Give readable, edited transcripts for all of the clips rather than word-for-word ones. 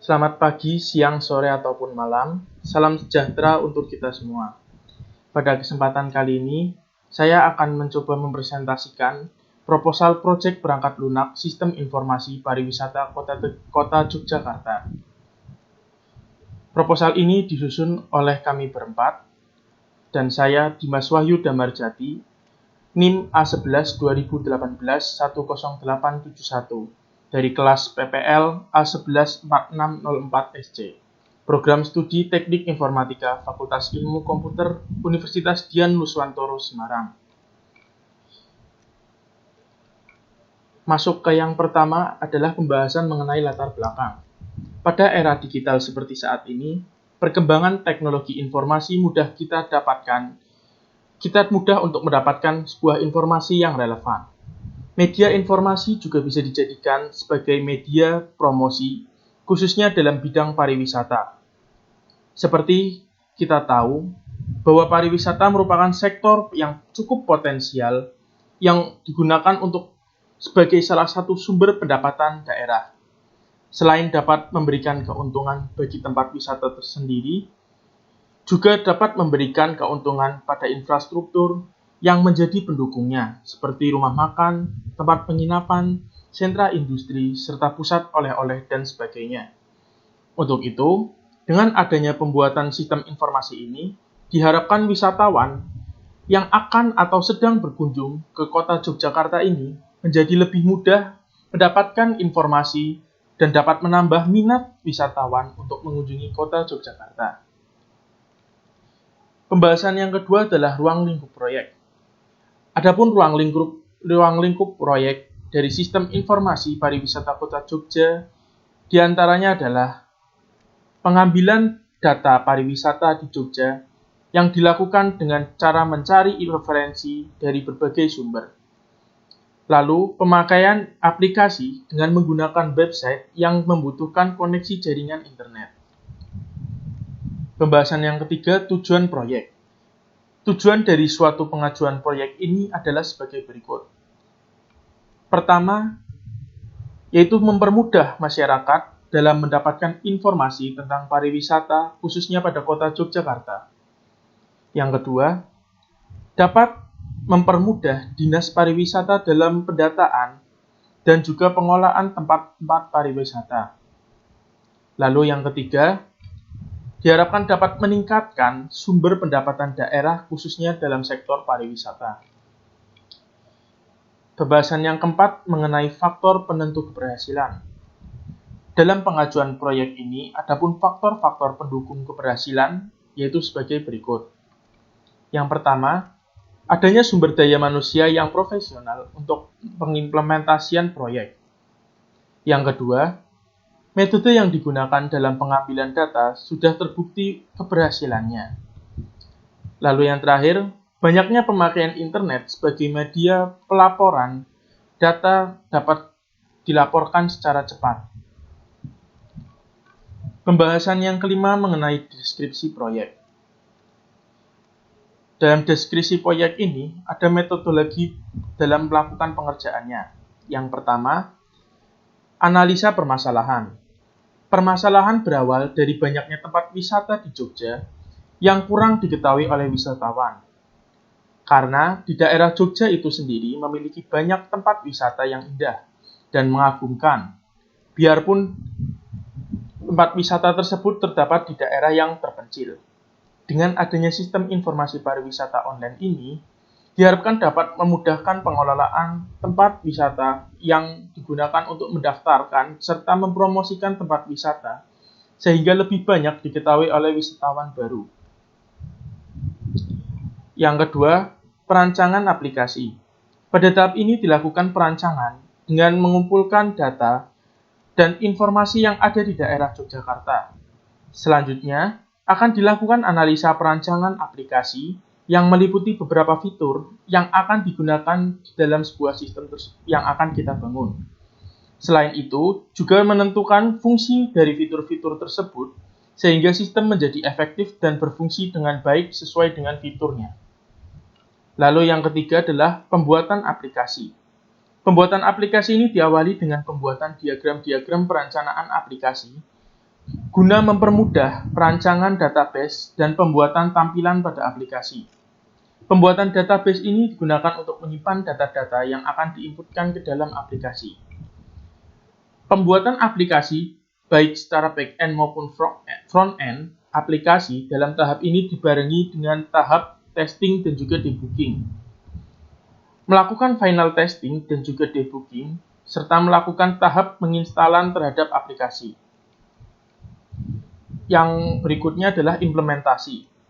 Selamat pagi, siang, sore, ataupun malam. Salam sejahtera untuk kita semua. Pada kesempatan kali ini, saya akan mencoba mempresentasikan proposal proyek perangkat lunak Sistem Informasi Pariwisata Kota Yogyakarta. Proposal ini disusun oleh kami berempat, dan saya Dimas Wahyu Damarjati, NIM A11 2018 10871 dari kelas PPL A11 4604 SC. Program Studi Teknik Informatika Fakultas Ilmu Komputer Universitas Dian Nuswantoro Semarang. Masuk ke yang pertama adalah pembahasan mengenai latar belakang. Pada era digital seperti saat ini, perkembangan teknologi informasi mudah kita mudah untuk mendapatkan sebuah informasi yang relevan. Media informasi juga bisa dijadikan sebagai media promosi, khususnya dalam bidang pariwisata. Seperti kita tahu, bahwa pariwisata merupakan sektor yang cukup potensial yang digunakan sebagai salah satu sumber pendapatan daerah. Selain dapat memberikan keuntungan bagi tempat wisata tersendiri, juga dapat memberikan keuntungan pada infrastruktur yang menjadi pendukungnya, seperti rumah makan, tempat penginapan, sentra industri, serta pusat oleh-oleh dan sebagainya. Untuk itu, dengan adanya pembuatan sistem informasi ini, diharapkan wisatawan yang akan atau sedang berkunjung ke kota Yogyakarta ini menjadi lebih mudah mendapatkan informasi dan dapat menambah minat wisatawan untuk mengunjungi kota Yogyakarta. Pembahasan yang kedua adalah ruang lingkup proyek. Adapun ruang lingkup proyek dari Sistem Informasi Pariwisata Kota Jogja diantaranya adalah pengambilan data pariwisata di Jogja yang dilakukan dengan cara mencari referensi dari berbagai sumber. Lalu, pemakaian aplikasi dengan menggunakan website yang membutuhkan koneksi jaringan internet. Pembahasan yang ketiga, tujuan proyek. Tujuan dari suatu pengajuan proyek ini adalah sebagai berikut. Pertama, yaitu mempermudah masyarakat dalam mendapatkan informasi tentang pariwisata, khususnya pada kota Yogyakarta. Yang kedua, dapat mempermudah dinas pariwisata dalam pendataan dan juga pengolahan tempat-tempat pariwisata. Lalu yang ketiga, diharapkan dapat meningkatkan sumber pendapatan daerah khususnya dalam sektor pariwisata. Pembahasan yang keempat mengenai faktor penentu keberhasilan. Dalam pengajuan proyek ini, adapun faktor-faktor pendukung keberhasilan yaitu sebagai berikut. Yang pertama, adanya sumber daya manusia yang profesional untuk pengimplementasian proyek. Yang kedua, metode yang digunakan dalam pengambilan data sudah terbukti keberhasilannya. Lalu yang terakhir, banyaknya pemakaian internet sebagai media pelaporan data dapat dilaporkan secara cepat. Pembahasan yang kelima mengenai deskripsi proyek. Dalam deskripsi proyek ini, ada metodologi dalam melakukan pengerjaannya. Yang pertama, analisa permasalahan. Permasalahan berawal dari banyaknya tempat wisata di Jogja yang kurang diketahui oleh wisatawan. Karena di daerah Jogja itu sendiri memiliki banyak tempat wisata yang indah dan mengagumkan. Biarpun tempat wisata tersebut terdapat di daerah yang terpencil. Dengan adanya sistem informasi pariwisata online ini, diharapkan dapat memudahkan pengelolaan tempat wisata yang digunakan untuk mendaftarkan serta mempromosikan tempat wisata, sehingga lebih banyak diketahui oleh wisatawan baru. Yang kedua, perancangan aplikasi. Pada tahap ini dilakukan perancangan dengan mengumpulkan data dan informasi yang ada di daerah Yogyakarta. Selanjutnya, akan dilakukan analisa perancangan aplikasi yang meliputi beberapa fitur yang akan digunakan di dalam sebuah sistem yang akan kita bangun. Selain itu, juga menentukan fungsi dari fitur-fitur tersebut sehingga sistem menjadi efektif dan berfungsi dengan baik sesuai dengan fiturnya. Lalu yang ketiga adalah pembuatan aplikasi. Pembuatan aplikasi ini diawali dengan pembuatan diagram-diagram perencanaan aplikasi guna mempermudah perancangan database dan pembuatan tampilan pada aplikasi. Pembuatan database ini digunakan untuk menyimpan data-data yang akan diinputkan ke dalam aplikasi. Pembuatan aplikasi, baik secara back-end maupun front-end aplikasi, dalam tahap ini dibarengi dengan tahap testing dan juga debugging. Melakukan final testing dan juga debugging, serta melakukan tahap penginstalan terhadap aplikasi. Yang berikutnya adalah implementasi.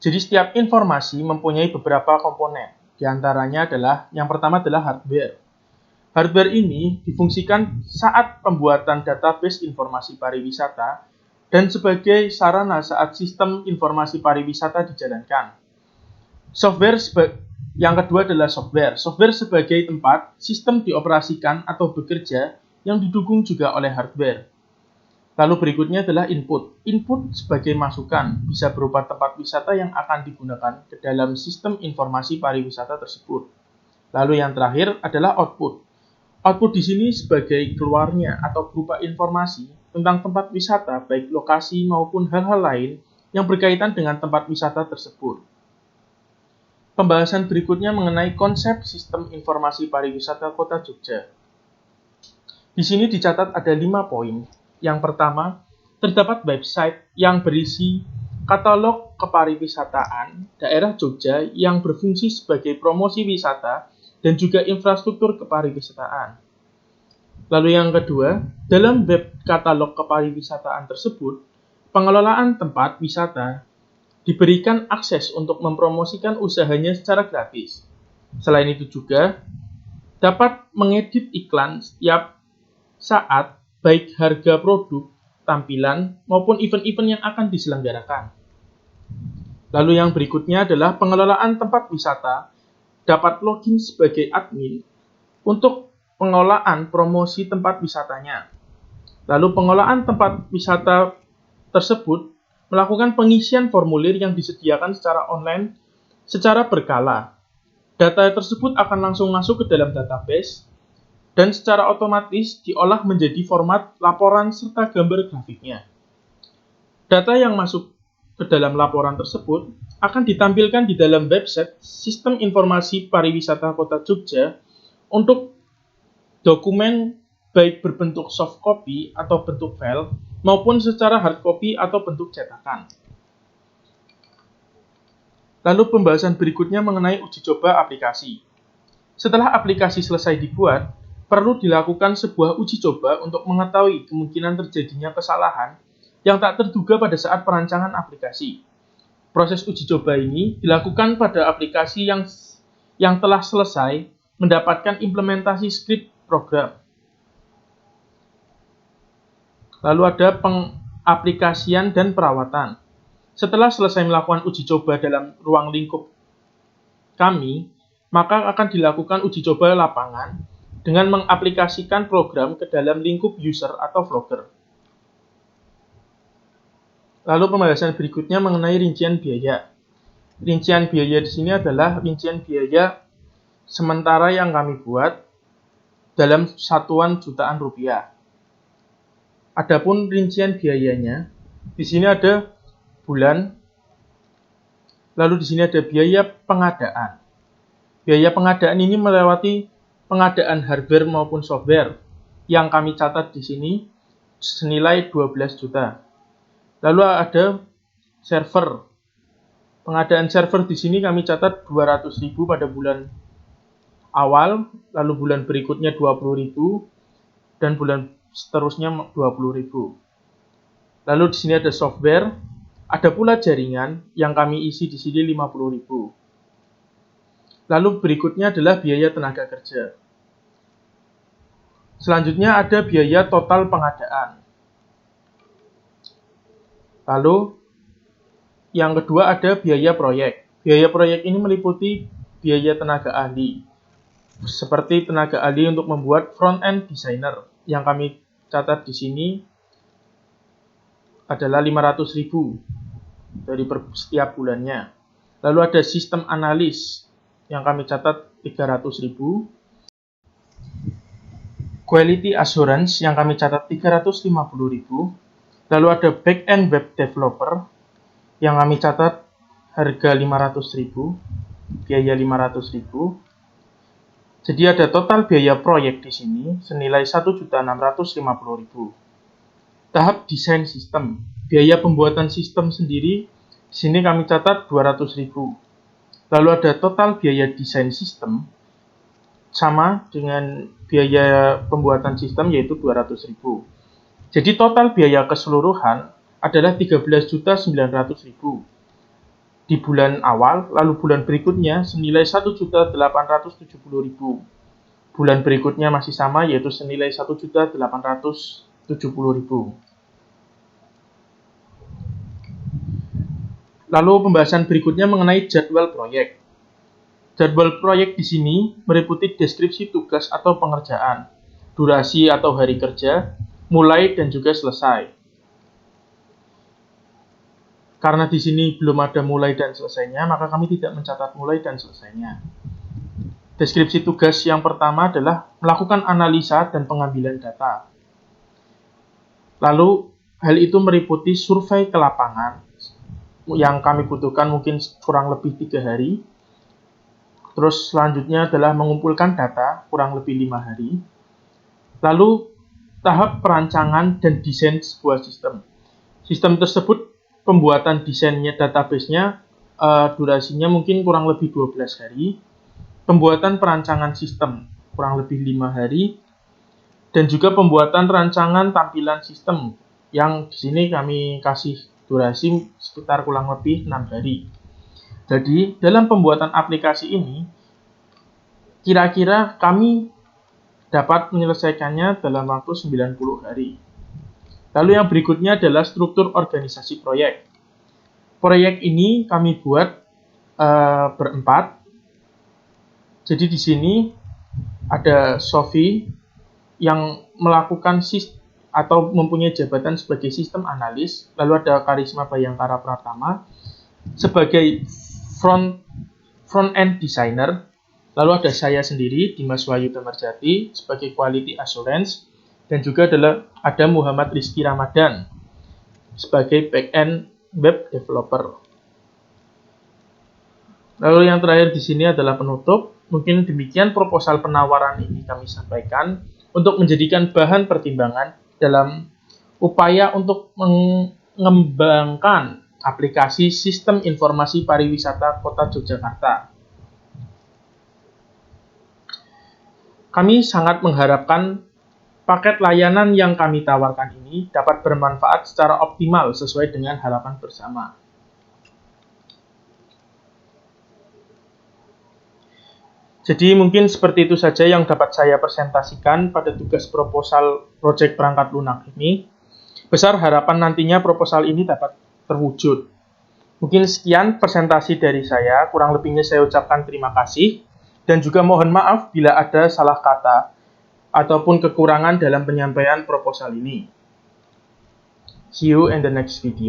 Jadi setiap informasi mempunyai beberapa komponen. Di antaranya adalah, yang pertama adalah hardware. Hardware ini difungsikan saat pembuatan database informasi pariwisata dan sebagai sarana saat sistem informasi pariwisata dijalankan. Yang kedua adalah software. Software sebagai tempat sistem dioperasikan atau bekerja yang didukung juga oleh hardware. Lalu berikutnya adalah input. Input sebagai masukan bisa berupa tempat wisata yang akan digunakan ke dalam sistem informasi pariwisata tersebut. Lalu yang terakhir adalah output. Output di sini sebagai keluarnya atau berupa informasi tentang tempat wisata baik lokasi maupun hal-hal lain yang berkaitan dengan tempat wisata tersebut. Pembahasan berikutnya mengenai konsep sistem informasi pariwisata Kota Jogja. Di sini dicatat ada 5 poin. Yang pertama, terdapat website yang berisi katalog kepariwisataan daerah Jogja yang berfungsi sebagai promosi wisata dan juga infrastruktur kepariwisataan. Lalu yang kedua, dalam web katalog kepariwisataan tersebut, pengelolaan tempat wisata diberikan akses untuk mempromosikan usahanya secara gratis. Selain itu juga, dapat mengedit iklan setiap saat baik harga produk, tampilan, maupun event-event yang akan diselenggarakan. Lalu yang berikutnya adalah pengelolaan tempat wisata dapat login sebagai admin untuk pengelolaan promosi tempat wisatanya. Lalu pengelolaan tempat wisata tersebut melakukan pengisian formulir yang disediakan secara online secara berkala. Data tersebut akan langsung masuk ke dalam database dan secara otomatis diolah menjadi format laporan serta gambar grafiknya. Data yang masuk ke dalam laporan tersebut akan ditampilkan di dalam website Sistem Informasi Pariwisata Kota Jogja untuk dokumen baik berbentuk soft copy atau bentuk file maupun secara hard copy atau bentuk cetakan. Lalu pembahasan berikutnya mengenai uji coba aplikasi. Setelah aplikasi selesai dibuat, perlu dilakukan sebuah uji coba untuk mengetahui kemungkinan terjadinya kesalahan yang tak terduga pada saat perancangan aplikasi. Proses uji coba ini dilakukan pada aplikasi yang telah selesai mendapatkan implementasi script program. Lalu ada pengaplikasian dan perawatan. Setelah selesai melakukan uji coba dalam ruang lingkup kami, maka akan dilakukan uji coba lapangan dengan mengaplikasikan program ke dalam lingkup user atau vlogger. Lalu pembahasan berikutnya mengenai rincian biaya. Rincian biaya di sini adalah rincian biaya sementara yang kami buat dalam satuan jutaan rupiah. Adapun rincian biayanya, di sini ada bulan, lalu di sini ada biaya pengadaan. Biaya pengadaan ini melewati pengadaan hardware maupun software yang kami catat di sini senilai 12 juta. Lalu ada server. Pengadaan server di sini kami catat 200.000 pada bulan awal, lalu bulan berikutnya 20.000 dan bulan seterusnya 20.000. Lalu di sini ada software, ada pula jaringan yang kami isi di sini 50.000. Lalu berikutnya adalah biaya tenaga kerja. Selanjutnya ada biaya total pengadaan. Lalu yang kedua ada biaya proyek. Biaya proyek ini meliputi biaya tenaga ahli, seperti tenaga ahli untuk membuat front-end designer yang kami catat di sini adalah 500.000 dari setiap bulannya. Lalu ada sistem analis yang kami catat 300.000. Quality assurance yang kami catat 350.000. Lalu ada back-end web developer yang kami catat harga 500.000, biaya 500.000. Jadi ada total biaya proyek di sini senilai 1.650.000. Tahap desain sistem. Biaya pembuatan sistem sendiri di sini kami catat 200.000. Lalu ada total biaya desain sistem sama dengan biaya pembuatan sistem yaitu 200.000. Jadi total biaya keseluruhan adalah 13.900.000 di bulan awal, lalu bulan berikutnya senilai 1.870.000. Bulan berikutnya masih sama yaitu senilai 1.870.000. Lalu pembahasan berikutnya mengenai jadwal proyek. Jadwal proyek di sini meliputi deskripsi tugas atau pengerjaan, durasi atau hari kerja, mulai dan juga selesai. Karena di sini belum ada mulai dan selesainya, maka kami tidak mencatat mulai dan selesainya. Deskripsi tugas yang pertama adalah melakukan analisa dan pengambilan data. Lalu, hal itu meliputi survei ke lapangan yang kami butuhkan mungkin kurang lebih 3 hari. Terus selanjutnya adalah mengumpulkan data kurang lebih 5 hari. Lalu, tahap perancangan dan desain sebuah sistem. Sistem tersebut pembuatan desainnya, database-nya, durasinya mungkin kurang lebih 12 hari. Pembuatan perancangan sistem kurang lebih 5 hari. Dan juga pembuatan rancangan tampilan sistem yang di sini kami kasih durasi sekitar kurang lebih 6 hari. Jadi, dalam pembuatan aplikasi ini, kira-kira kami dapat menyelesaikannya dalam waktu 90 hari. Lalu yang berikutnya adalah struktur organisasi proyek. Proyek ini kami buat berempat. Jadi di sini ada Sophie yang melakukan atau mempunyai jabatan sebagai sistem analis. Lalu ada Karisma Bayangkara Pratama sebagai front-end designer. Lalu ada saya sendiri, Dimas Wahyu Damarjati, sebagai quality assurance. Dan juga ada Muhammad Rizky Ramadan sebagai back-end web developer. Lalu yang terakhir di sini adalah penutup. Mungkin demikian proposal penawaran ini kami sampaikan untuk menjadikan bahan pertimbangan dalam upaya untuk mengembangkan aplikasi sistem informasi pariwisata Kota Yogyakarta. Kami sangat mengharapkan paket layanan yang kami tawarkan ini dapat bermanfaat secara optimal sesuai dengan harapan bersama. Jadi mungkin seperti itu saja yang dapat saya presentasikan pada tugas proposal proyek perangkat lunak ini. Besar harapan nantinya proposal ini dapat terwujud. Mungkin sekian presentasi dari saya, kurang lebihnya saya ucapkan terima kasih dan juga mohon maaf bila ada salah kata ataupun kekurangan dalam penyampaian proposal ini. See you in the next video.